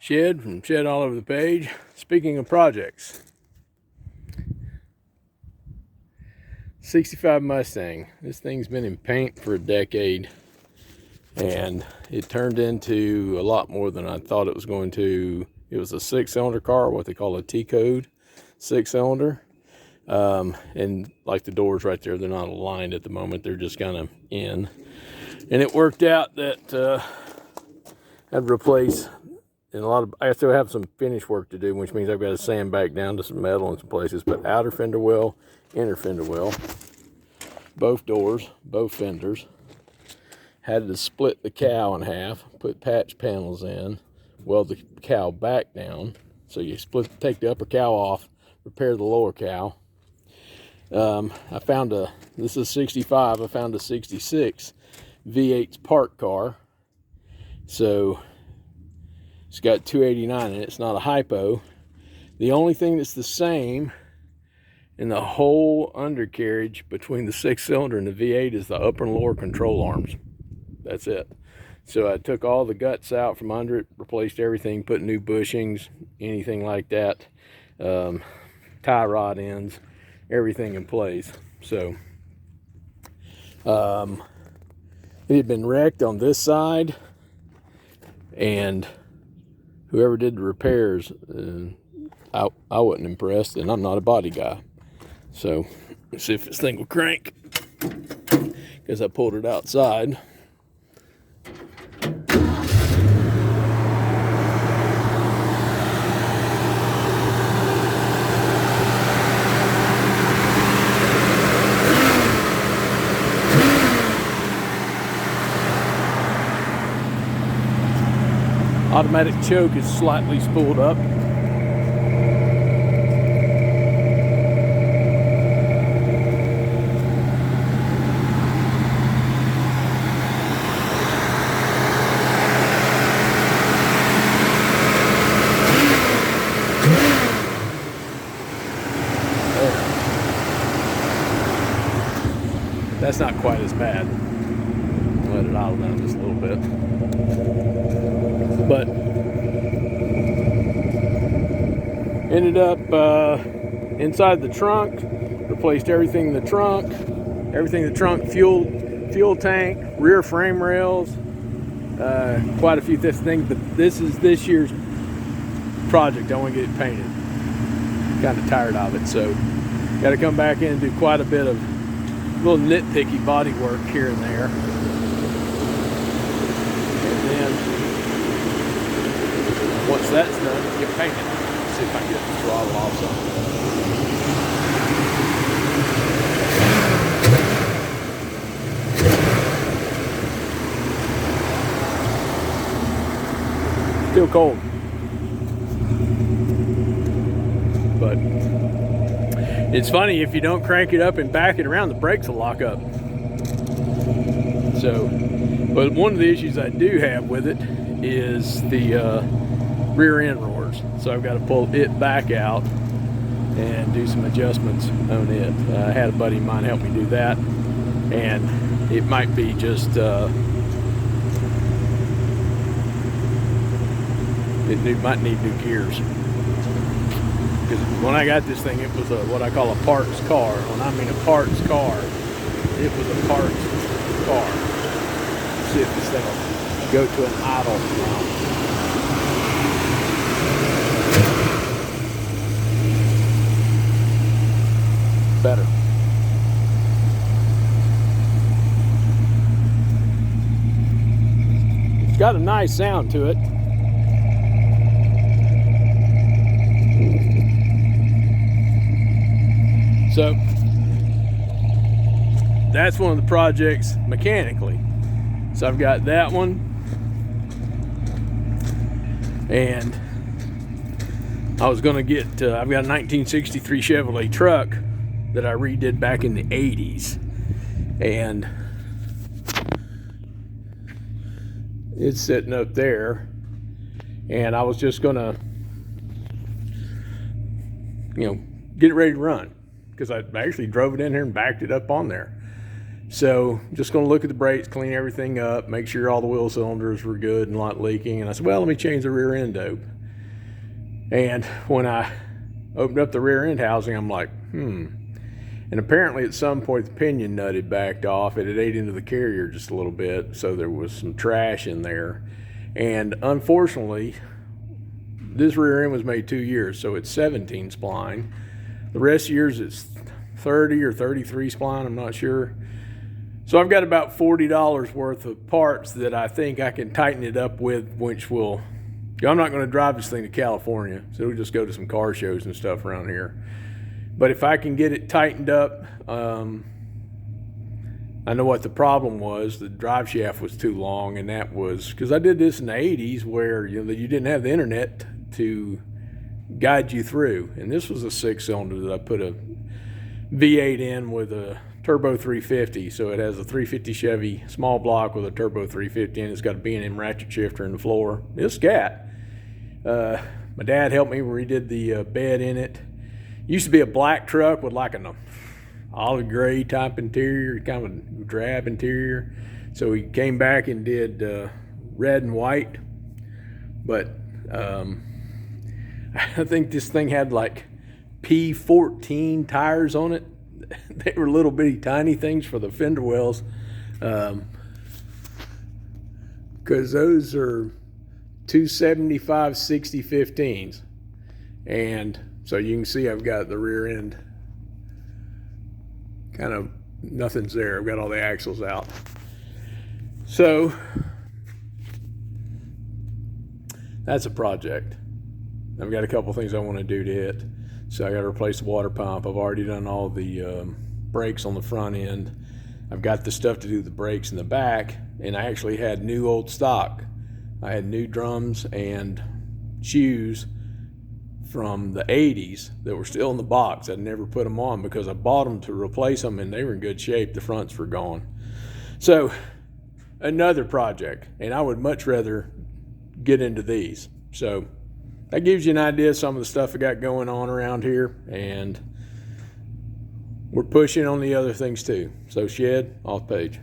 Shed from Shed All Over the Page. Speaking of projects, 65 Mustang. This thing's been in paint for a decade, and it turned into a lot more than I thought it was going to. It was a 6-cylinder car, what they call a T-code 6-cylinder. And like the doors right there, they're not aligned at the moment. They're just kind of in. And it worked out that I had to replace, and I still have some finish work to do, which means I've got to sand back down to some metal in some places. But outer fender well, inner fender well, both doors, both fenders. Had to split the cow in half, put patch panels in, weld the cow back down. So you take the upper cow off, repair the lower cow. I found this is 65, I found a 66 V8 park car. So it's got 289 in it. It's not a hypo. The only thing that's the same in the whole undercarriage between the 6-cylinder and the V8 is the upper and lower control arms. That's it. So I took all the guts out from under it, replaced everything, put new bushings, anything like that, tie rod ends, everything in place. So it had been wrecked on this side, and whoever did the repairs, I wasn't impressed, and I'm not a body guy. So let's see if this thing will crank, because I pulled it outside. Automatic choke is slightly spooled up. That's not quite as bad. Let it idle down just a little bit. But ended up inside the trunk, replaced everything in the trunk, fuel tank, rear frame rails, quite a few things. But this is this year's project. I want to get it painted. Kind of tired of it, so got to come back in and do quite a bit of little nitpicky body work here and there. And then once that's done, get painted. See if I can get the throttle off some. Still cold, but it's funny, if you don't crank it up and back it around, the brakes will lock up. So, but one of the issues I do have with it is the rear end roars. So I've got to pull it back out and do some adjustments on it. I had a buddy of mine help me do that, and it might be just it might need new gears. Because when I got this thing, it was what I call a parts car. When I mean a parts car, it was a parts car. Let's see if this thing will go to an idle now. Better. It's got a nice sound to it. So that's one of the projects mechanically. So I've got that one, and I was going to get, I've got a 1963 Chevrolet truck that I redid back in the 80s, and it's sitting up there, and I was just going to, get it ready to run. Because I actually drove it in here and backed it up on there. So just going to look at the brakes, clean everything up, make sure all the wheel cylinders were good and not leaking. And I said, well, let me change the rear end dope. And when I opened up the rear end housing, I'm like, And apparently at some point the pinion nut had backed off. It had ate into the carrier just a little bit, so there was some trash in there. And unfortunately, this rear end was made 2 years, so it's 17 spline. The rest of yours is 30 or 33 spline, I'm not sure. So I've got about $40 worth of parts that I think I can tighten it up with, which will, I'm not going to drive this thing to California, so we'll just go to some car shows and stuff around here. But if I can get it tightened up, I know what the problem was. The drive shaft was too long, and that was because I did this in the 80s where you didn't have the internet to guide you through. And this was a 6-cylinder that I put a V8 in with a turbo 350. So it has a 350 Chevy small block with a turbo 350, and it's got a B&M ratchet shifter in the floor. It's scat. My dad helped me redid the bed in it. Used to be a black truck with like an olive gray type interior, kind of a drab interior. So he came back and did red and white. But I think this thing had like P14 tires on it. They were little bitty tiny things for the fender wells. Because those are 275 60-15s. And so you can see I've got the rear end kind of, nothing's there. I've got all the axles out. So that's a project. I've got a couple things I want to do to it. So I got to replace the water pump. I've already done all the brakes on the front end. I've got the stuff to do the brakes in the back, and I actually had new old stock. I had new drums and shoes from the 80s that were still in the box. I'd never put them on because I bought them to replace them, and they were in good shape. The fronts were gone. So another project, and I would much rather get into these. So that gives you an idea of some of the stuff I got going on around here, and we're pushing on the other things too. So shed, off page.